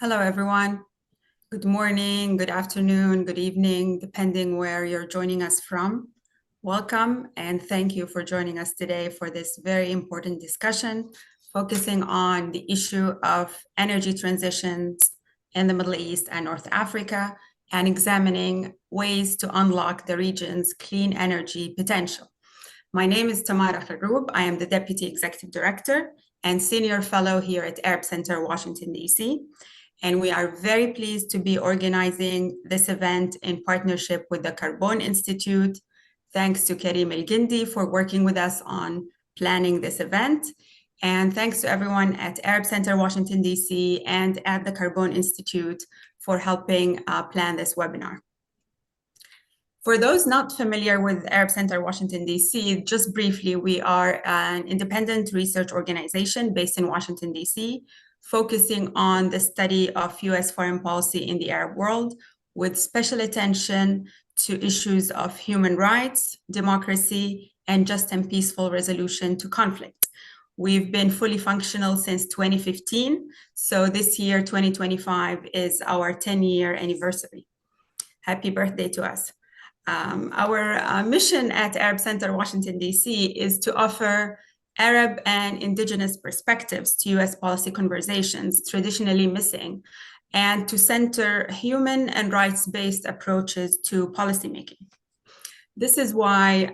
Hello, everyone. Good morning, good afternoon, good evening, depending where you're joining us from. Welcome, and thank you for joining us today for this very important discussion focusing on the issue of energy transitions in the Middle East and North Africa and examining ways to unlock the region's clean energy potential. My name is Tamara Kharoub. I am the Deputy Executive Director and Senior Fellow here at Arab Center, Washington, D.C. And we are very pleased to be organizing this event in partnership with the Carbon Institute. Thanks to Karim El-Gindi for working with us on planning this event. And thanks to everyone at Arab Center, Washington, D.C. and at the Carbon Institute for helping plan this webinar. For those not familiar with Arab Center Washington, D.C., just briefly, we are an independent research organization based in Washington, D.C., focusing on the study of U.S. foreign policy in the Arab world, with special attention to issues of human rights, democracy, and just and peaceful resolution to conflict. We've been fully functional since 2015, so this year, 2025, is our 10-year anniversary. Happy birthday to us. Our mission at Arab Center Washington, D.C. is to offer Arab and indigenous perspectives to U.S. policy conversations traditionally missing, and to center human and rights-based approaches to policymaking. This is why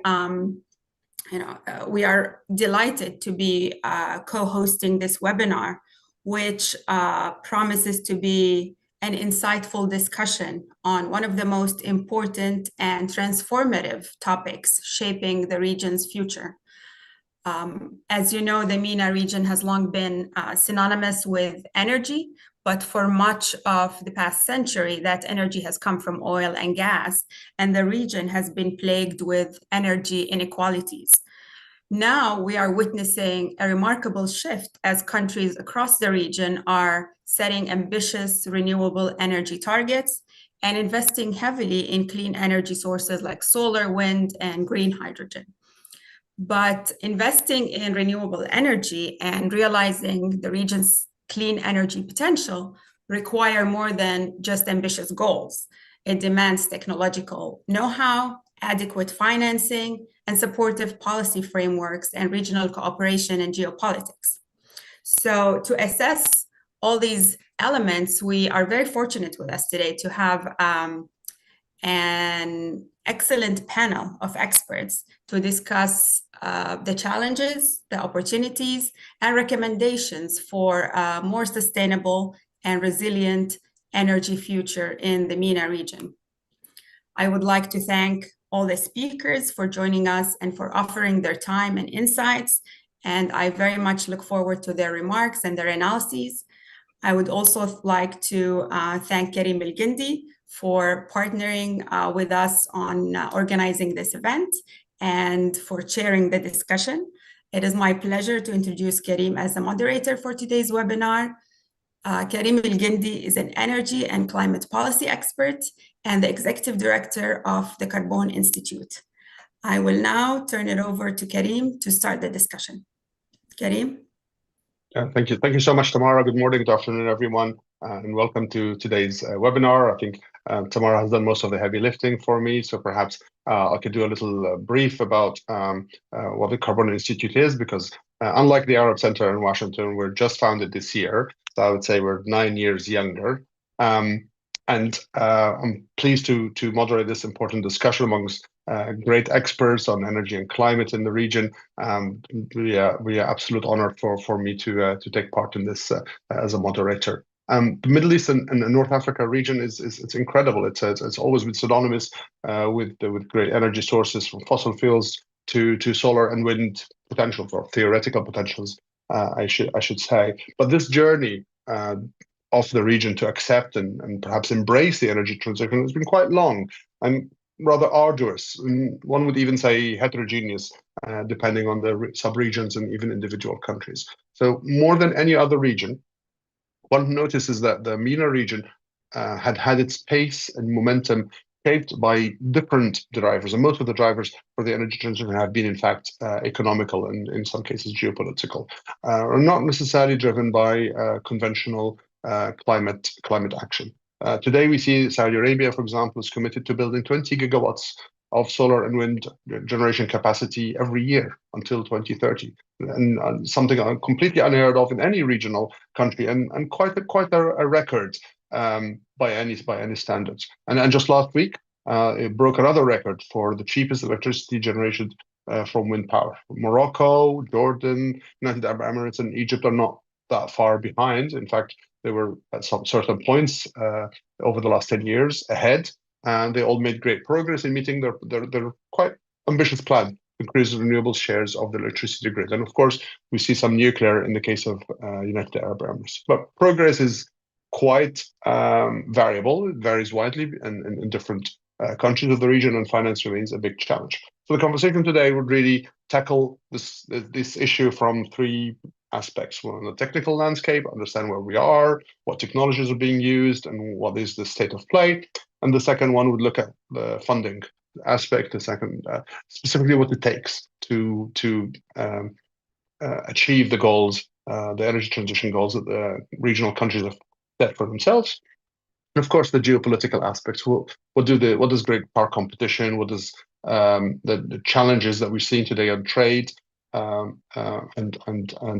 we are delighted to be co-hosting this webinar, which promises to be an insightful discussion on one of the most important and transformative topics shaping the region's future. As you know, the MENA region has long been synonymous with energy, but for much of the past century, that energy has come from oil and gas, and the region has been plagued with energy inequalities. Now we are witnessing a remarkable shift as countries across the region are setting ambitious renewable energy targets and investing heavily in clean energy sources like solar, wind, and green hydrogen. But investing in renewable energy and realizing the region's clean energy potential require more than just ambitious goals. It demands technological know-how, adequate financing, and supportive policy frameworks and regional cooperation and geopolitics. So to assess all these elements, we are very fortunate with us today to have an excellent panel of experts to discuss the challenges, the opportunities, and recommendations for a more sustainable and resilient energy future in the MENA region. I would like to thank all the speakers for joining us and for offering their time and insights, and I very much look forward to their remarks and their analyses. I would also like to thank Karim El-Gindi for partnering with us on organizing this event and for chairing the discussion. It is my pleasure to introduce Karim as the moderator for today's webinar. Karim El-Gindi is an energy and climate policy expert and the executive director of the Carbon Institute. I will now turn it over to Karim to start the discussion. Karim? Thank you. Thank you so much, Tamara. Good morning, good afternoon, everyone, and welcome to today's webinar. I think Tamara has done most of the heavy lifting for me, so perhaps I could do a little brief about what the Carbon Institute is, because unlike the Arab Center in Washington, we're just founded this year, so I would say we're 9 years younger. And I'm pleased to moderate this important discussion amongst great experts on energy and climate in the region. We are absolute honor for me to take part in this as a moderator. The Middle East and North Africa region it's incredible. It's always been synonymous with great energy sources, from fossil fuels to solar and wind potential, or theoretical potentials, I should say. But this journey of the region to accept and perhaps embrace the energy transition has been quite long and rather arduous, and one would even say heterogeneous, depending on the sub-regions and even individual countries. So more than any other region, one notices that the MENA region had its pace and momentum shaped by different drivers, and most of the drivers for the energy transition have been, in fact, economical and in some cases geopolitical, or not necessarily driven by conventional climate action. Today, we see Saudi Arabia, for example, is committed to building 20 gigawatts of solar and wind generation capacity every year until 2030, and something completely unheard of in any regional country, and quite a record by any standards. And just last week, it broke another record for the cheapest electricity generated from wind power. Morocco, Jordan, United Arab Emirates, and Egypt are not that far behind. In fact, they were at some certain points over the last 10 years ahead, and they all made great progress in meeting their quite ambitious plan to increase renewable shares of the electricity grid. And of course, we see some nuclear in the case of United Arab Emirates. But progress is quite variable. It varies widely in different countries of the region, and finance remains a big challenge. So the conversation today would really tackle this issue from three aspects. One, the technical landscape, understand where we are, what technologies are being used, and what is the state of play. And the second one would look at the funding aspect. The second, specifically what it takes to achieve the goals, the energy transition goals that the regional countries have set for themselves. And of course, the geopolitical aspects. What does great power competition? What does the challenges that we've seen today on trade and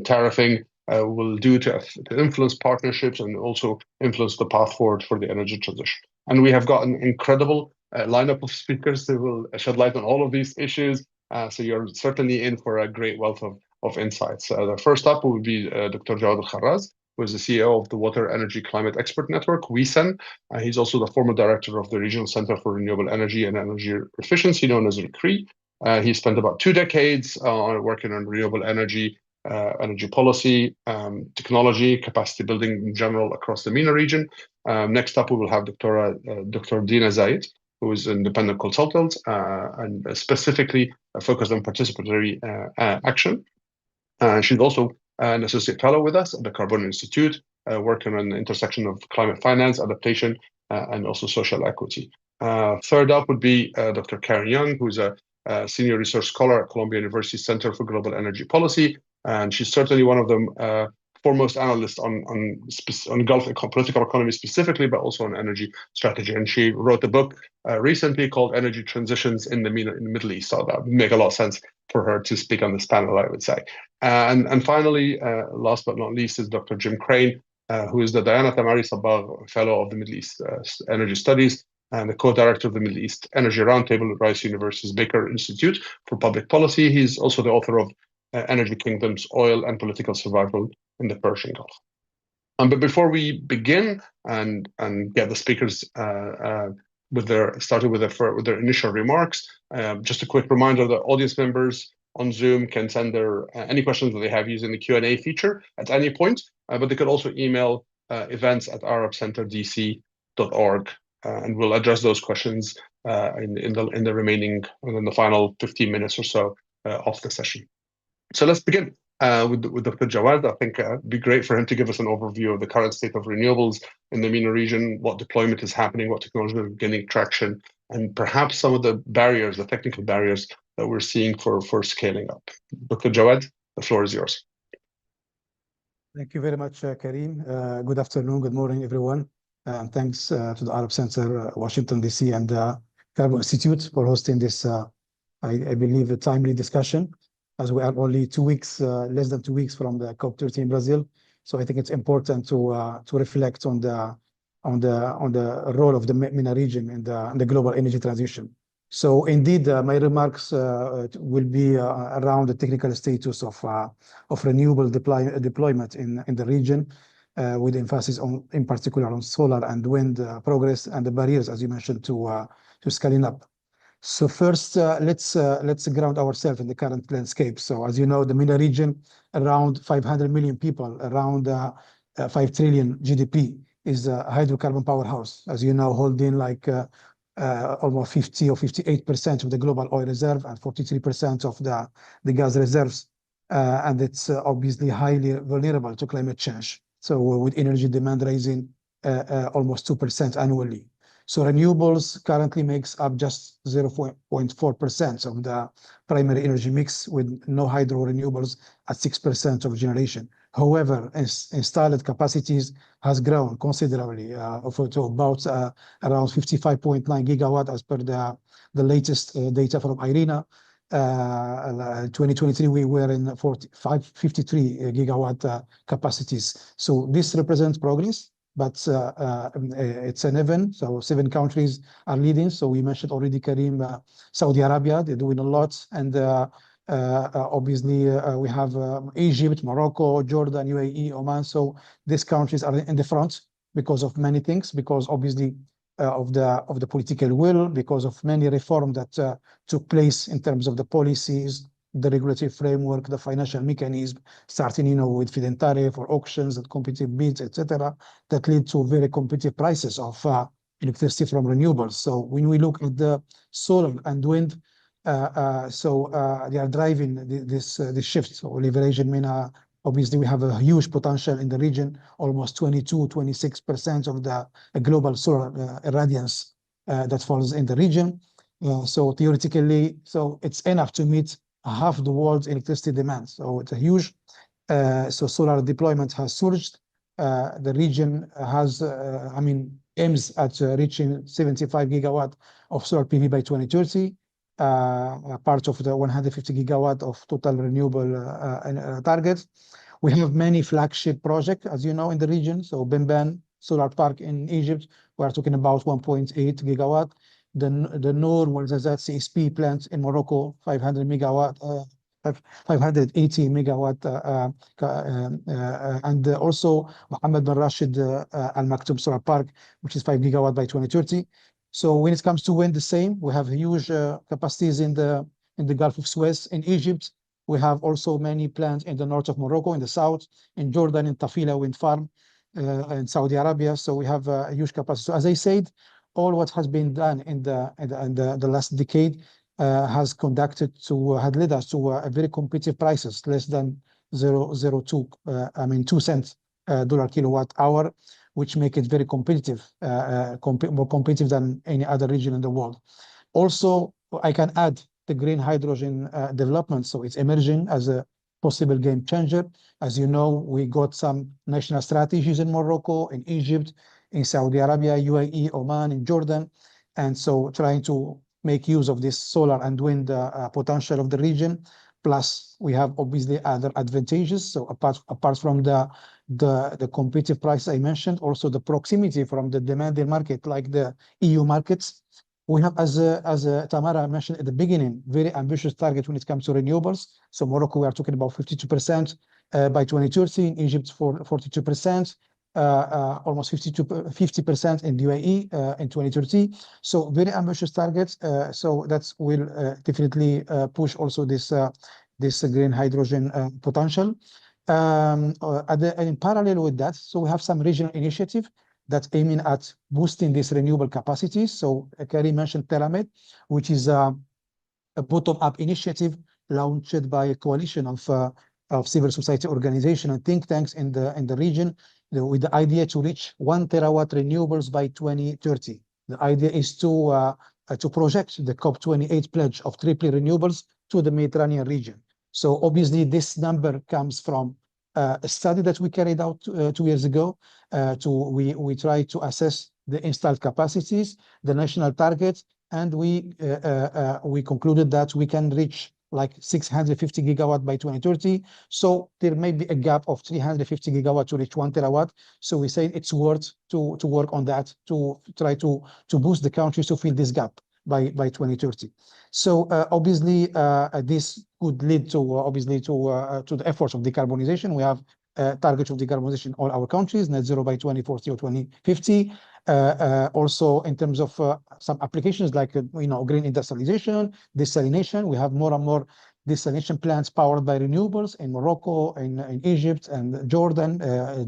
tariffing will do to influence partnerships and also influence the path forward for the energy transition? And we have got an incredible lineup of speakers that will shed light on all of these issues. So you're certainly in for a great wealth of insights. The first up will be Dr. Jawad Al-Kharraz, who is the CEO of the Water Energy Climate Expert Network, WECEN. He's also the former director of the Regional Center for Renewable Energy and Energy Efficiency, known as RECRE. He spent about 2 decades working on renewable energy, energy policy, technology, capacity building in general across the MENA region. Next up, we will have Dr. Dina Zayed, who is an independent consultant and specifically focused on participatory action. She's also an associate fellow with us at the Carbon Institute, working on the intersection of climate finance, adaptation, and also social equity. Third up would be Dr. Karen Young, who's a senior research scholar at Columbia University Center for Global Energy Policy, and she's certainly one of the foremost analysts on Gulf political economy specifically, but also on energy strategy. And she wrote a book recently called Energy Transitions in the Middle East. So that would make a lot of sense for her to speak on this panel, I would say. And finally, last but not least, is Dr. Jim Crane, who is the Diana Tamari Sabagh Fellow of the Middle East Energy Studies and the co-director of the Middle East Energy Roundtable at Rice University's Baker Institute for Public Policy. He's also the author of Energy Kingdoms, Oil and Political Survival in the Persian Gulf. But before we begin and get the speakers started with their initial remarks, just a quick reminder that audience members on Zoom can send their any questions that they have using the Q&A feature at any point, but they could also email events@arabcenterdc.org, and we'll address those questions in the final 15 minutes or so of the session. So let's begin with Dr. Jawad. I think it'd be great for him to give us an overview of the current state of renewables in the MENA region, what deployment is happening, what technologies are gaining traction, and perhaps some of the barriers, the technical barriers that we're seeing for scaling up. Dr. Jawad, the floor is yours. Thank you very much, Karim. Good afternoon, good morning, everyone. Thanks to the Arab Center, Washington, D.C., and the Carbon Institute for hosting this, I believe, a timely discussion, as we are only 2 weeks, less than 2 weeks from the COP30 in Brazil. So I think it's important to reflect on the role of the MENA region in the global energy transition. So indeed, my remarks will be around the technical status of renewable deployment in the region, with emphasis on, in particular, on solar and wind progress and the barriers, as you mentioned, to scaling up. So first, let's ground ourselves in the current landscape. So as you know, the MENA region, around 500 million people, around 5 trillion GDP, is a hydrocarbon powerhouse, as you know, holding like almost 50 or 58% of the global oil reserve and 43% of the gas reserves. And it's obviously highly vulnerable to climate change. So with energy demand rising almost 2% annually. So renewables currently makes up just 0.4% of the primary energy mix, with no hydro renewables at 6% of generation, However, installed capacities has grown considerably to about around 55.9 gigawatt as per the latest data from IRENA. 2023, we were in 53 gigawatt capacities. So this represents progress, but it's uneven. So 7 countries are leading. So we mentioned already, Karim, Saudi Arabia, they're doing a lot. And obviously, we have Egypt, Morocco, Jordan, UAE, Oman. So these countries are in the front because of many things, because obviously of the political will, because of many reforms that took place in terms of the policies, the regulatory framework, the financial mechanism, starting with feed-in tariff or auctions and competitive bids, etc., that lead to very competitive prices of electricity from renewables. So when we look at the solar and wind, they are driving this shift. So leverage in MENA, obviously, we have a huge potential in the region, almost 26% of the global solar irradiance that falls in the region. So theoretically, it's enough to meet half the world's electricity demand. So it's a huge. So solar deployment has surged. The region has, aims at reaching 75 gigawatt of solar PV by 2030. Part of the 150 gigawatt of total renewable targets. We have many flagship projects, as you know, in the region. So Benban Solar Park in Egypt, we are talking about 1.8 gigawatt. The Noor Ouarzazate CSP plant in Morocco, 500 megawatt, 580 megawatt, and also Mohammed bin Rashid Al Maktoum Solar Park, which is 5 gigawatt by 2030. So when it comes to wind, the same. We have huge capacities in the Gulf of Suez, in Egypt. We have also many plants in the north of Morocco, in the south, in Jordan, in Tafila wind farm, in Saudi Arabia. So we have a huge capacity. So as I said, all what has been done in the last decade had led us to a very competitive prices, less than 2 cents dollar kilowatt hour, which make it very competitive, more competitive than any other region in the world. Also, I can add the green hydrogen development. So it's emerging as a possible game changer. As you know, we got some national strategies in Morocco, in Egypt, in Saudi Arabia, UAE, Oman, in Jordan. And so trying to make use of this solar and wind potential of the region. Plus, we have obviously other advantages. So apart from the competitive price I mentioned, also the proximity from the demanding market, like the EU markets. We have, as Tamara mentioned at the beginning, very ambitious target when it comes to renewables. So Morocco, we are talking about 52% by 2030, in Egypt for 42%, almost 50% in the UAE in 2030. So very ambitious targets. So that will definitely push also this green hydrogen potential. In parallel with that, so we have some regional initiative that's aiming at boosting this renewable capacities. So Karim mentioned Pyramid, which is a bottom-up initiative launched by a coalition of civil society organizations and think tanks in the region, with the idea to reach 1 terawatt renewables by 2030. The idea is to project the COP28 pledge of triple renewables to the Mediterranean region. So obviously this number comes from a study that we carried out 2 years ago. We tried to assess the installed capacities, the national targets, and we concluded that we can reach like 650 gigawatt by 2030. So there may be a gap of 350 gigawatt to reach 1 terawatt. So we say it's worth to work on that, to try to boost the countries to fill this gap by 2030. So obviously this could lead to the efforts of decarbonization. We have targets of decarbonization in all our countries, net zero by 2040 or 2050. Also in terms of some applications like green industrialization, desalination. We have more and more desalination plants powered by renewables in Morocco, in Egypt and Jordan.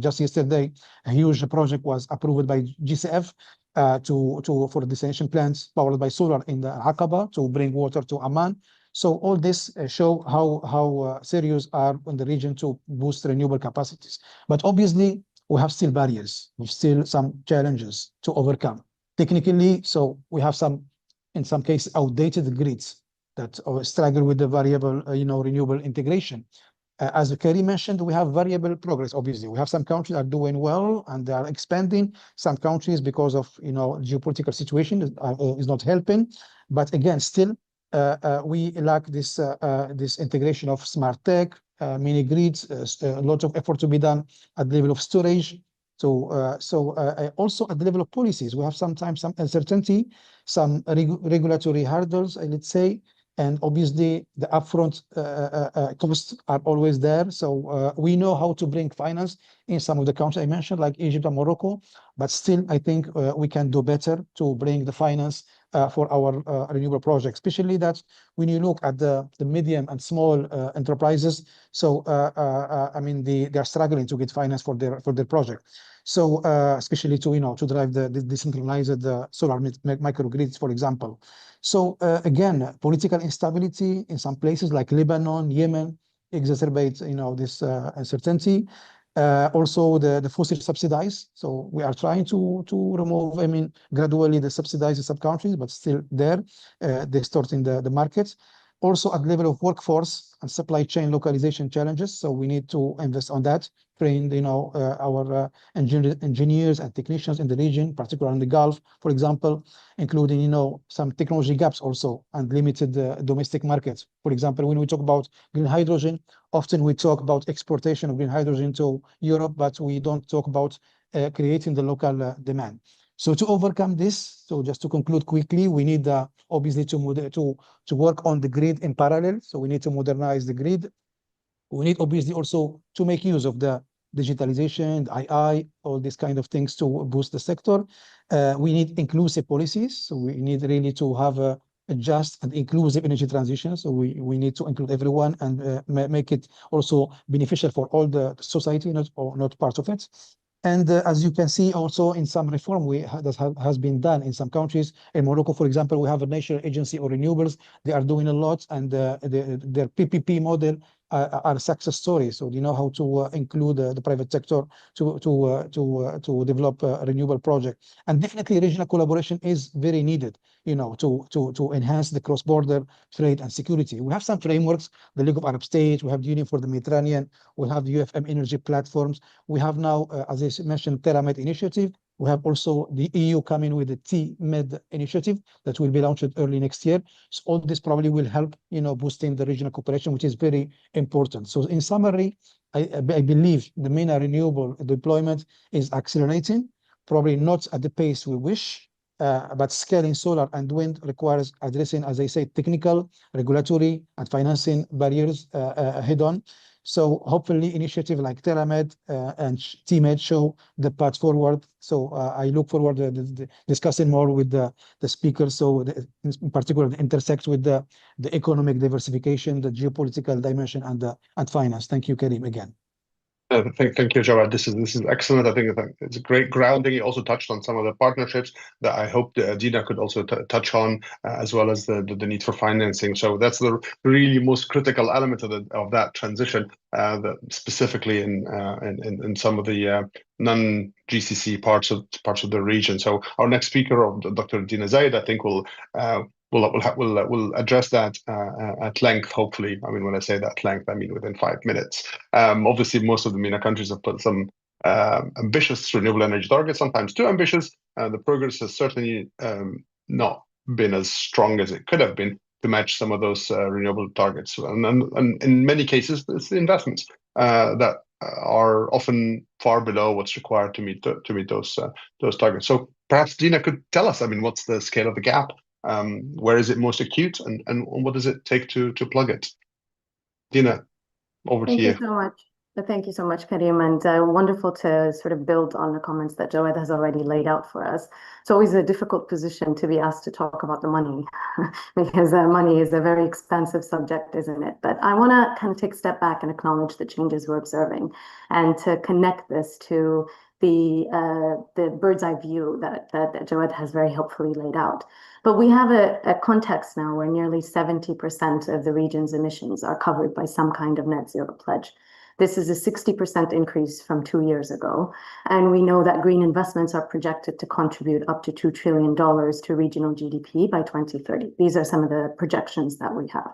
Just yesterday, a huge project was approved by GCF for desalination plants powered by solar in the Aqaba to bring water to Amman. So all this show how serious are in the region to boost renewable capacities. But obviously, we have still barriers. We have still some challenges to overcome. Technically, so we have in some cases, outdated grids that struggle with the variable, renewable integration. As Karim mentioned, we have variable progress, obviously. We have some countries that are doing well and they are expanding. Some countries, because of geopolitical situation, is not helping. But again, still, we lack this integration of smart tech, mini grids, a lot of effort to be done at the level of storage. Also at the level of policies, we have sometimes some uncertainty, some regulatory hurdles, let's say, and obviously the upfront costs are always there. So we know how to bring finance in some of the countries I mentioned, like Egypt and Morocco, but still I think we can do better to bring the finance for our renewable projects, especially that when you look at the medium and small enterprises. So I mean they are struggling to get finance for their project. So especially to drive the decentralized solar microgrids, for example. So again, political instability in some places like Lebanon, Yemen, exacerbates this uncertainty. Also the fossil subsidies. So we are trying to remove, I mean, gradually the subsidies in some countries, but still there, distorting the markets. Also at the level of workforce and supply chain localization challenges. So we need to invest on that, train our engineers and technicians in the region, particularly in the Gulf, for example, including some technology gaps also and limited domestic markets. For example, when we talk about green hydrogen, often we talk about exportation of green hydrogen to Europe, but we don't talk about creating the local demand. So to overcome this, so just to conclude quickly, we need obviously to work on the grid in parallel. So we need to modernize the grid. We need obviously also to make use of the digitalization, the AI, all these kind of things to boost the sector. We need inclusive policies. So we need really to have a just and inclusive energy transition. So we need to include everyone and make it also beneficial for all the society, not part of it. And as you can see also in some reform that has been done in some countries. In Morocco, for example, we have a national agency on renewables. They are doing a lot, and their PPP model are success stories. So you know how to include the private sector to develop a renewable project. And definitely regional collaboration is very needed, to enhance the cross-border trade and security. We have some frameworks, the League of Arab States, we have the Union for the Mediterranean, we have the UFM energy platforms. We have now, as I mentioned, TerraMed initiative. We have also the EU coming with the TMed initiative that will be launched early next year. So all this probably will help, boosting the regional cooperation, which is very important. So in summary, I believe the MENA renewable deployment is accelerating, probably not at the pace we wish, but scaling solar and wind requires addressing, as I say, technical, regulatory, and financing barriers head on. So hopefully initiative like TerraMed and TMed show the path forward. So I look forward to discussing more with the speakers. So in particular, the intersect with the economic diversification, the geopolitical dimension, and finance. Thank you, Karim, again. Thank you, Jawad. This is excellent. I think it's a great grounding. You also touched on some of the partnerships that I hope Dina could also touch on, as well as the need for financing. So that's the really most critical element of that transition, specifically in some of the non-GCC parts of the region. So our next speaker, Dr. Dina Zaid, I think will address that at length, hopefully. I mean, when I say that length, I mean within 5 minutes. Obviously, most of the MENA countries have put some ambitious renewable energy targets, sometimes too ambitious. The progress has certainly not been as strong as it could have been to match some of those renewable targets. And in many cases, it's the investments that are often far below what's required to meet those targets. So perhaps Dina could tell us, I mean, what's the scale of the gap? Where is it most acute, and what does it take to plug it? Dina, over to you. Thank you so much. Thank you so much, Karim, and wonderful to sort of build on the comments that Jawad has already laid out for us. It's always a difficult position to be asked to talk about the money because money is a very expensive subject, isn't it? But I want to kind of take a step back and acknowledge the changes we're observing and to connect this to the bird's eye view that Jawad has very helpfully laid out. But we have a context now where nearly 70% of the region's emissions are covered by some kind of net zero pledge. This is a 60% increase from 2 years ago. And we know that green investments are projected to contribute up to $2 trillion to regional GDP by 2030. These are some of the projections that we have.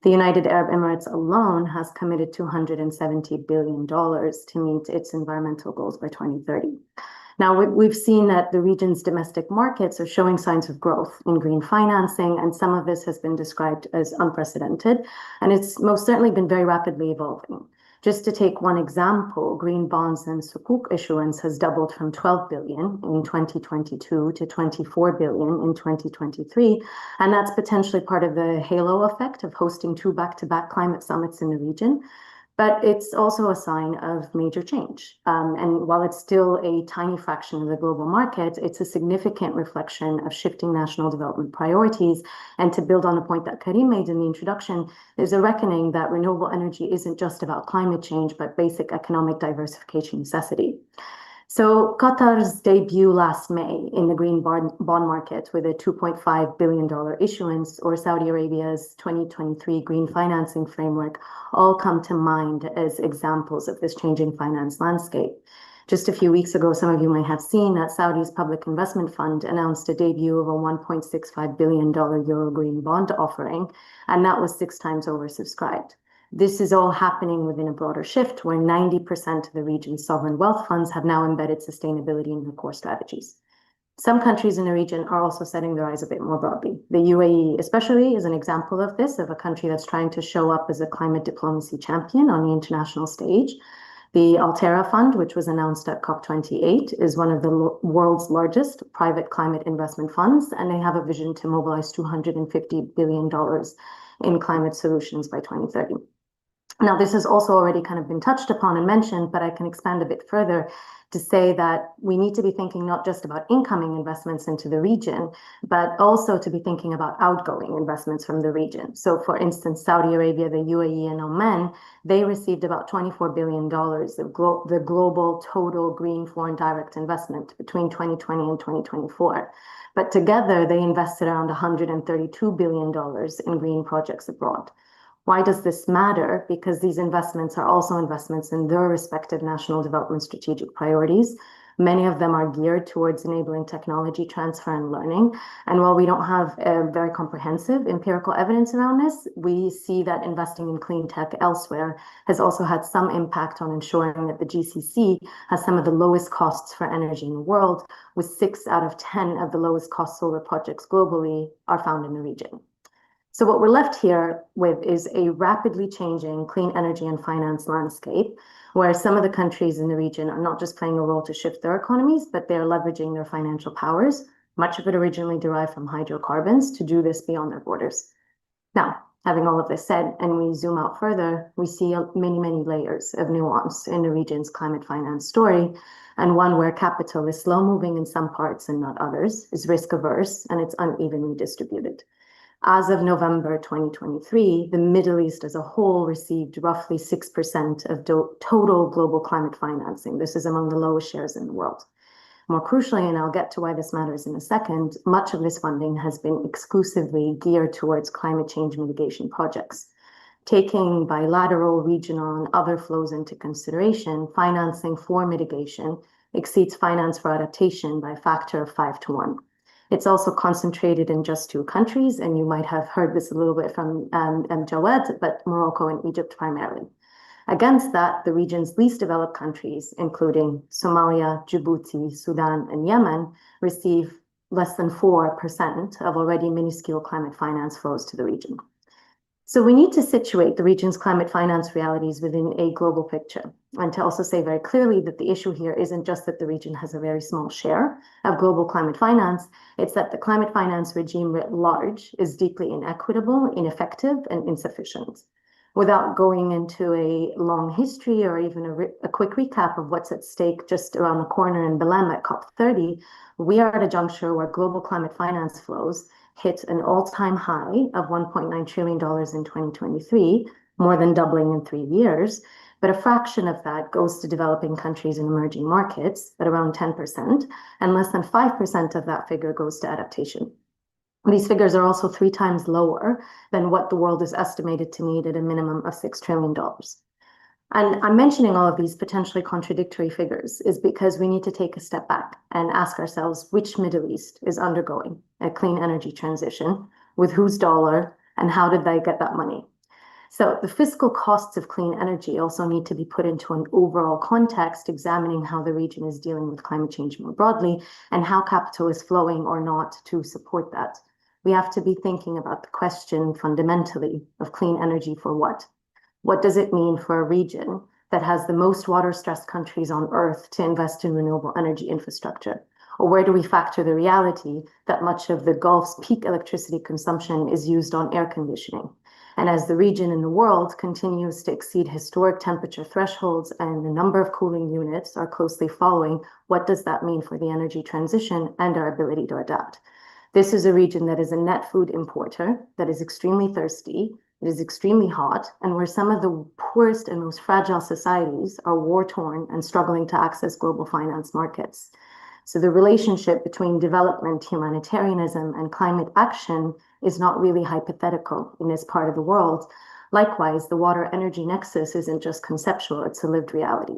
The United Arab Emirates alone has committed $270 billion to meet its environmental goals by 2030. Now, we've seen that the region's domestic markets are showing signs of growth in green financing, and some of this has been described as unprecedented, and it's most certainly been very rapidly evolving. Just to take one example, green bonds and sukuk issuance has doubled from 12 billion in 2022 to 24 billion in 2023, and that's potentially part of the halo effect of hosting 2 back-to-back climate summits in the region. But it's also a sign of major change. And while it's still a tiny fraction of the global market, it's a significant reflection of shifting national development priorities. And to build on a point that Karim made in the introduction, there's a reckoning that renewable energy isn't just about climate change, but basic economic diversification necessity. So Qatar's debut last May in the green bond market with a $2.5 billion issuance, or Saudi Arabia's 2023 green financing framework, all come to mind as examples of this changing finance landscape. Just a few weeks ago, some of you might have seen that Saudi's Public Investment Fund announced a debut of a $1.65 billion Euro green bond offering, and that was 6 times oversubscribed. This is all happening within a broader shift where 90% of the region's sovereign wealth funds have now embedded sustainability in their core strategies. Some countries in the region are also setting their eyes a bit more broadly. The UAE especially is an example of this, of a country that's trying to show up as a climate diplomacy champion on the international stage. The Altera Fund, which was announced at COP28, is one of the world's largest private climate investment funds, and they have a vision to mobilize $250 billion in climate solutions by 2030. Now, this has also already kind of been touched upon and mentioned, but I can expand a bit further to say that we need to be thinking not just about incoming investments into the region, but also to be thinking about outgoing investments from the region. So for instance, Saudi Arabia, the UAE, and Oman, they received about $24 billion of the global total green foreign direct investment between 2020 and 2024. But together, they invested around $132 billion in green projects abroad. Why does this matter? Because these investments are also investments in their respective national development strategic priorities. Many of them are geared towards enabling technology transfer and learning. And while we don't have a very comprehensive empirical evidence around this, we see that investing in clean tech elsewhere has also had some impact on ensuring that the GCC has some of the lowest costs for energy in the world, with 6 out of 10 of the lowest cost solar projects globally are found in the region. So what we're left here with is a rapidly changing clean energy and finance landscape, where some of the countries in the region are not just playing a role to shift their economies, but they're leveraging their financial powers, much of it originally derived from hydrocarbons, to do this beyond their borders. Now, having all of this said, and we zoom out further, we see many, many layers of nuance in the region's climate finance story, and one where capital is slow-moving in some parts and not others, is risk-averse, and it's unevenly distributed. As of November 2023, the Middle East as a whole received roughly 6% of total global climate financing. This is among the lowest shares in the world. More crucially, and I'll get to why this matters in a second, much of this funding has been exclusively geared towards climate change mitigation projects. Taking bilateral, regional, and other flows into consideration, financing for mitigation exceeds finance for adaptation by a factor of 5 to 1. It's also concentrated in just 2 countries, and you might have heard this a little bit from Jawad, but Morocco and Egypt primarily. Against that, the region's least developed countries, including Somalia, Djibouti, Sudan, and Yemen, receive less than 4% of already minuscule climate finance flows to the region. So we need to situate the region's climate finance realities within a global picture, and to also say very clearly that the issue here isn't just that the region has a very small share of global climate finance, it's that the climate finance regime writ large is deeply inequitable, ineffective, and insufficient. Without going into a long history or even a quick recap of what's at stake just around the corner in Belém at COP30, we are at a juncture where global climate finance flows hit an all-time high of $1.9 trillion in 2023, more than doubling in 3 years. But a fraction of that goes to developing countries and emerging markets at around 10%, and less than 5% of that figure goes to adaptation. These figures are also 3 times lower than what the world is estimated to need at a minimum of $6 trillion. And I'm mentioning all of these potentially contradictory figures is because we need to take a step back and ask ourselves which Middle East is undergoing a clean energy transition, with whose dollar, and how did they get that money? So the fiscal costs of clean energy also need to be put into an overall context, examining how the region is dealing with climate change more broadly and how capital is flowing or not to support that. We have to be thinking about the question fundamentally of clean energy for what? What does it mean for a region that has the most water-stressed countries on Earth to invest in renewable energy infrastructure? Or where do we factor the reality that much of the Gulf's peak electricity consumption is used on air conditioning? And as the region in the world continues to exceed historic temperature thresholds and the number of cooling units are closely following, what does that mean for the energy transition and our ability to adapt? This is a region that is a net food importer, that is extremely thirsty, it is extremely hot, and where some of the poorest and most fragile societies are war-torn and struggling to access global finance markets. So the relationship between development, humanitarianism, and climate action is not really hypothetical in this part of the world. Likewise, the water-energy nexus isn't just conceptual, it's a lived reality.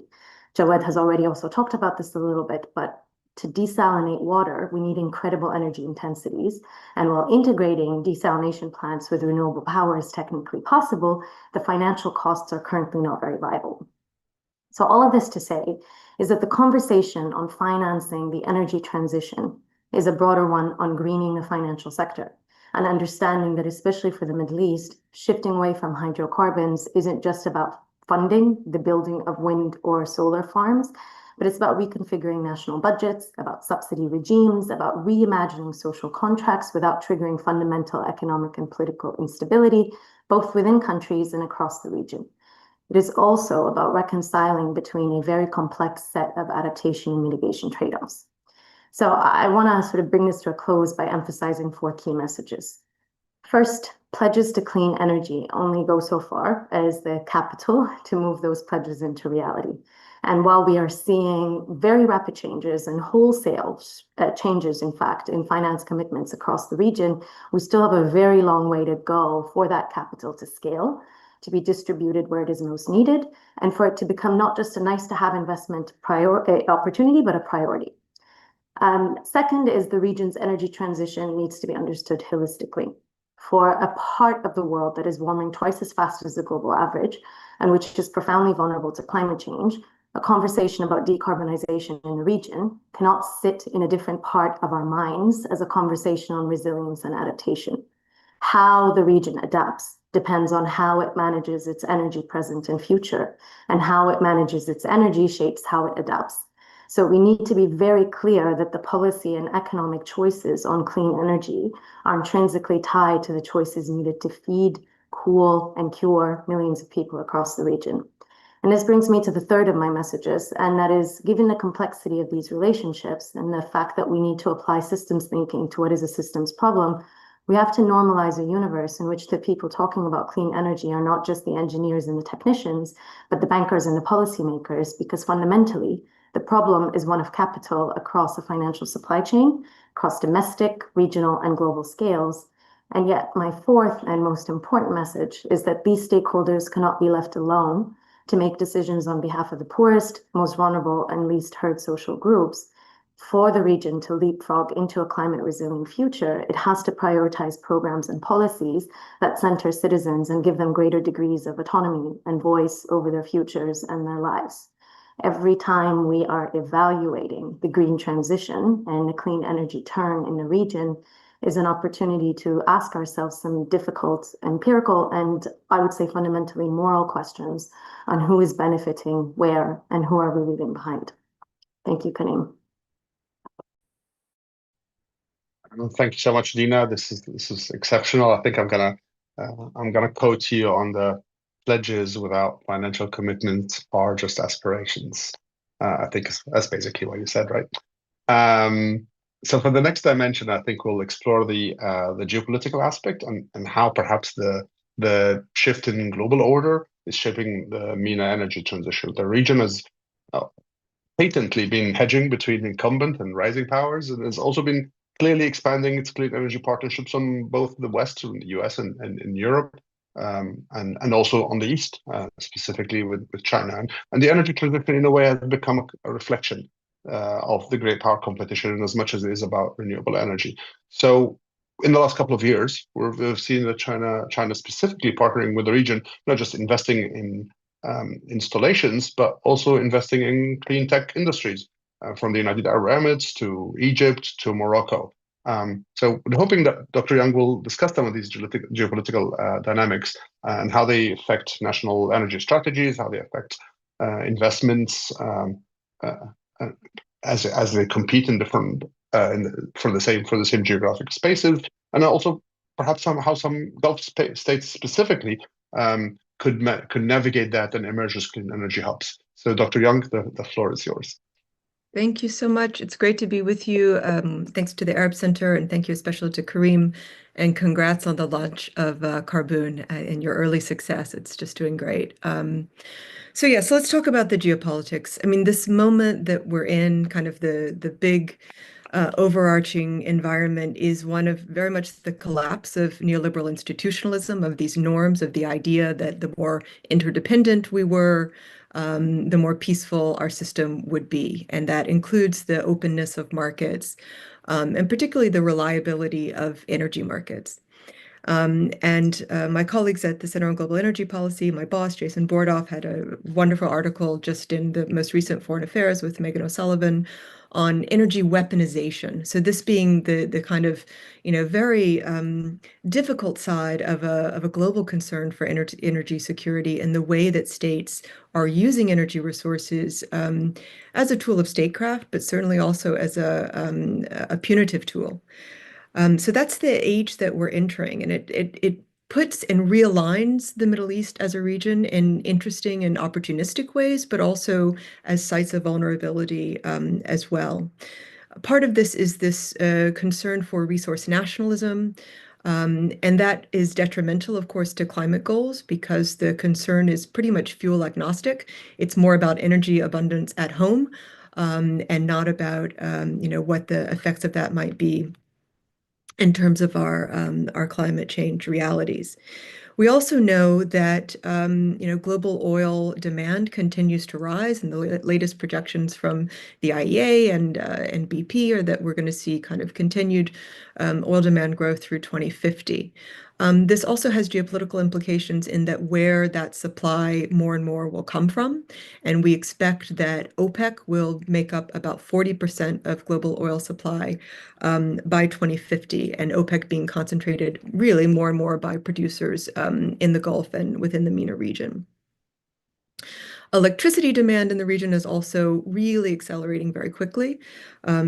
Jawed has already also talked about this a little bit, but to desalinate water, we need incredible energy intensities. And while integrating desalination plants with renewable power is technically possible, the financial costs are currently not very viable. So all of this to say is that the conversation on financing the energy transition is a broader one on greening the financial sector and understanding that, especially for the Middle East, shifting away from hydrocarbons isn't just about funding the building of wind or solar farms, but it's about reconfiguring national budgets, about subsidy regimes, about reimagining social contracts without triggering fundamental economic and political instability, both within countries and across the region. It is also about reconciling between a very complex set of adaptation and mitigation trade-offs. So I want to sort of bring this to a close by emphasizing 4 key messages. First, pledges to clean energy only go so far as the capital to move those pledges into reality. And while we are seeing very rapid changes and wholesale changes, in fact, in finance commitments across the region, we still have a very long way to go for that capital to scale, to be distributed where it is most needed, and for it to become not just a nice-to-have investment opportunity, but a priority. Second is the region's energy transition needs to be understood holistically. For a part of the world that is warming twice as fast as the global average, and which is profoundly vulnerable to climate change, a conversation about decarbonization in the region cannot sit in a different part of our minds as a conversation on resilience and adaptation. How the region adapts depends on how it manages its energy present and future, and how it manages its energy shapes how it adapts. So we need to be very clear that the policy and economic choices on clean energy are intrinsically tied to the choices needed to feed, cool, and cure millions of people across the region. And this brings me to the third of my messages, and that is, given the complexity of these relationships and the fact that we need to apply systems thinking to what is a systems problem, we have to normalize a universe in which the people talking about clean energy are not just the engineers and the technicians, but the bankers and the policymakers, because fundamentally, the problem is one of capital across a financial supply chain, across domestic, regional, and global scales. And yet, my fourth and most important message is that these stakeholders cannot be left alone to make decisions on behalf of the poorest, most vulnerable, and least heard social groups. For the region to leapfrog into a climate resilient future, it has to prioritize programs and policies that center citizens and give them greater degrees of autonomy and voice over their futures and their lives. Every time we are evaluating the green transition and the clean energy turn in the region is an opportunity to ask ourselves some difficult empirical and, I would say, fundamentally moral questions on who is benefiting where and who are we leaving behind. Thank you, Karim. Thank you so much, Dina. This is exceptional. I think I'm gonna quote you on the pledges without financial commitments are just aspirations. I think that's basically what you said, right? So for the next dimension, I think we'll explore the geopolitical aspect and how perhaps the shift in global order is shaping the MENA energy transition. The region has patently been hedging between incumbent and rising powers, and has also been clearly expanding its clean energy partnerships on both the West, in the US and in Europe, and also on the East, specifically with China. And the energy transition, in a way, has become a reflection of the great power competition, in as much as it is about renewable energy. So in the last couple of years, we've seen that China specifically partnering with the region, not just investing in installations, but also investing in clean tech industries, from the United Arab Emirates to Egypt to Morocco. So we're hoping that Dr. Young will discuss some of these geopolitical dynamics and how they affect national energy strategies, how they affect investments as they compete in different for the same geographic spaces, and also perhaps how some Gulf states specifically could navigate that and emerge as clean energy hubs. So, Dr. Young, the floor is yours. Thank you so much. It's great to be with you. Thanks to the Arab Center, and thank you especially to Karim, and congrats on the launch of Carboon and your early success. It's just doing great. So let's talk about the geopolitics. I mean, this moment that we're in, kind of the big overarching environment, is one of very much the collapse of neoliberal institutionalism, of these norms, of the idea that the more interdependent we were, the more peaceful our system would be. And that includes the openness of markets, and particularly the reliability of energy markets. My colleagues at the Center on Global Energy Policy, my boss, Jason Bordoff, had a wonderful article just in the most recent Foreign Affairs with Megan O'Sullivan on energy weaponization. So this being the kind of, very difficult side of a global concern for energy security, and the way that states are using energy resources as a tool of statecraft, but certainly also as a punitive tool. So that's the age that we're entering, and it puts and realigns the Middle East as a region in interesting and opportunistic ways, but also as sites of vulnerability as well. Part of this is this concern for resource nationalism, and that is detrimental, of course, to climate goals, because the concern is pretty much fuel agnostic. It's more about energy abundance at home, and not about what the effects of that might be in terms of our climate change realities. We also know that global oil demand continues to rise, and the latest projections from the IEA and BP are that we're going to see kind of continued oil demand growth through 2050. This also has geopolitical implications in that where that supply more and more will come from, and we expect that OPEC will make up about 40% of global oil supply by 2050, and OPEC being concentrated really more and more by producers in the Gulf and within the MENA region. Electricity demand in the region is also really accelerating very quickly.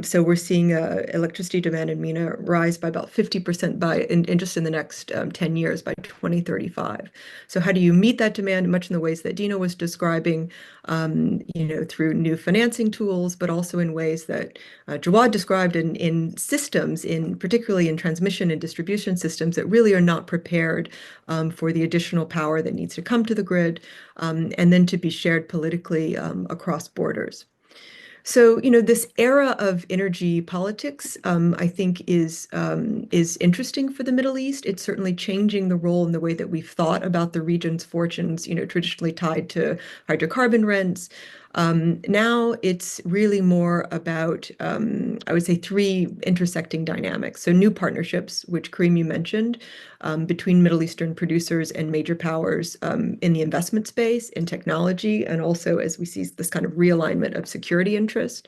So we're seeing electricity demand in MENA rise by about 50% in just in the next 10 years, by 2035. So how do you meet that demand? Much in the ways that Dina was describing, through new financing tools, but also in ways that Jawad described in systems, particularly in transmission and distribution systems that really are not prepared for the additional power that needs to come to the grid, and then to be shared politically across borders. So, this era of energy politics, I think, is interesting for the Middle East. It's certainly changing the role in the way that we've thought about the region's fortunes, traditionally tied to hydrocarbon rents. Now it's really more about, I would say, three intersecting dynamics. So new partnerships, which Karim, you mentioned, between Middle Eastern producers and major powers in the investment space, in technology, and also as we see this kind of realignment of security interest.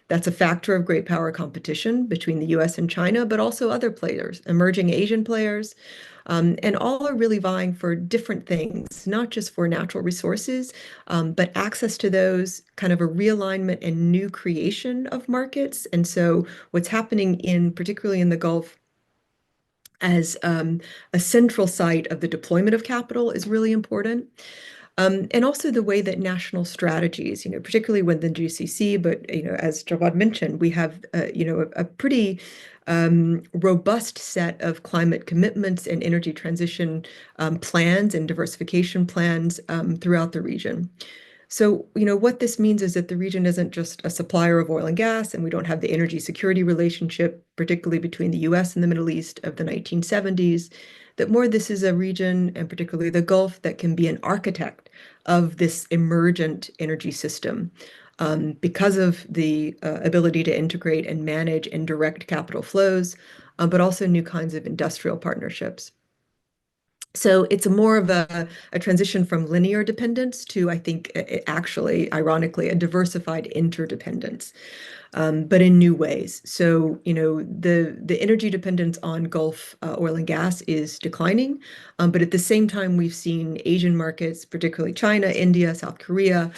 That's a factor of great power competition between the US and China, but also other players, emerging Asian players. And all are really vying for different things, not just for natural resources, but access to those, kind of a realignment and new creation of markets. And so what's happening particularly in the Gulf as a central site of the deployment of capital is really important. And also the way that national strategies, particularly when the GCC, but as Jawad mentioned, we have a pretty robust set of climate commitments and energy transition plans and diversification plans throughout the region. So, what this means is that the region isn't just a supplier of oil and gas, and we don't have the energy security relationship, particularly between the US and the Middle East of the 1970s, that more this is a region, and particularly the Gulf, that can be an architect of this emergent energy system because of the ability to integrate and manage and direct capital flows, but also new kinds of industrial partnerships. So it's more of a transition from linear dependence to, I think, actually, ironically, a diversified interdependence, but in new ways. So, the energy dependence on Gulf oil and gas is declining, but at the same time, we've seen Asian markets, particularly China, India, South Korea,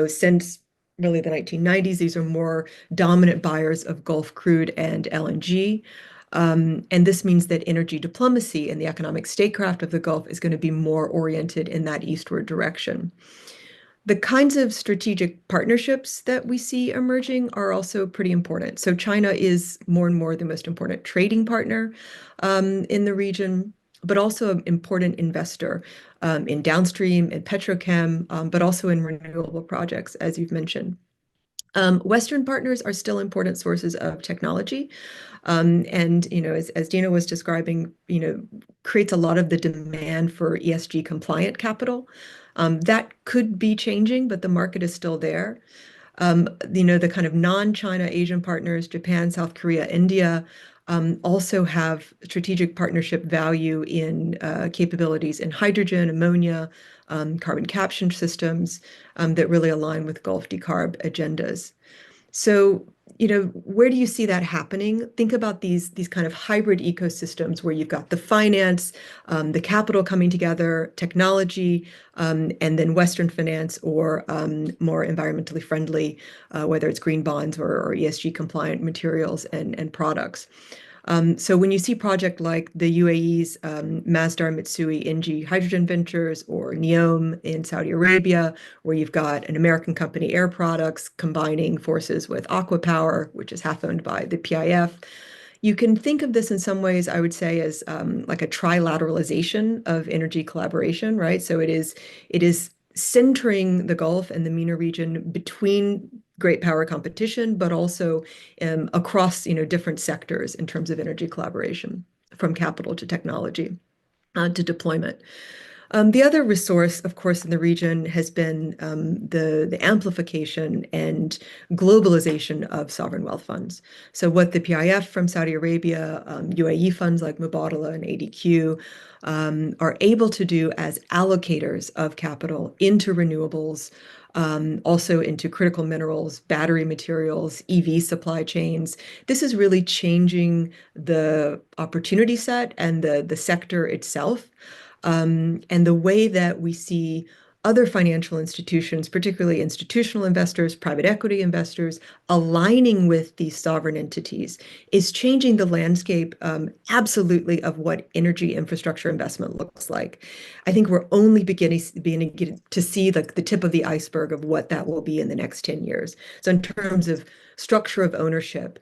since really the 1990s, these are more dominant buyers of Gulf crude and LNG. And this means that energy diplomacy and the economic statecraft of the Gulf is going to be more oriented in that eastward direction. The kinds of strategic partnerships that we see emerging are also pretty important. So China is more and more the most important trading partner in the region, but also an important investor in downstream and petrochem, but also in renewable projects, as you've mentioned. Western partners are still important sources of technology. And, as Dina was describing, creates a lot of the demand for ESG compliant capital. That could be changing, but the market is still there. The kind of non-China Asian partners, Japan, South Korea, India, also have strategic partnership value in capabilities in hydrogen, ammonia, carbon capture systems that really align with Gulf decarb agendas. So, where do you see that happening? Think about these kind of hybrid ecosystems where you've got the finance, the capital coming together, technology, and then Western finance or more environmentally friendly, whether it's green bonds or ESG compliant materials and products. So when you see project like the UAE's Masdar Mitsui Engie Hydrogen Ventures or NEOM in Saudi Arabia, where you've got an American company, Air Products, combining forces with Aqua Power, which is half owned by the PIF, you can think of this in some ways, I would say, as like a trilateralization of energy collaboration, right? So it is centering the Gulf and the MENA region between great power competition, but also across different sectors in terms of energy collaboration, from capital to technology to deployment. The other resource, of course, in the region has been the amplification and globalization of sovereign wealth funds. So what the PIF from Saudi Arabia, UAE funds like Mubadala and ADQ are able to do as allocators of capital into renewables, also into critical minerals, battery materials, EV supply chains. This is really changing the opportunity set and the sector itself. And the way that we see other financial institutions, particularly institutional investors, private equity investors, aligning with these sovereign entities is changing the landscape absolutely of what energy infrastructure investment looks like. I think we're only beginning to see the tip of the iceberg of what that will be in the next 10 years. So in terms of structure of ownership,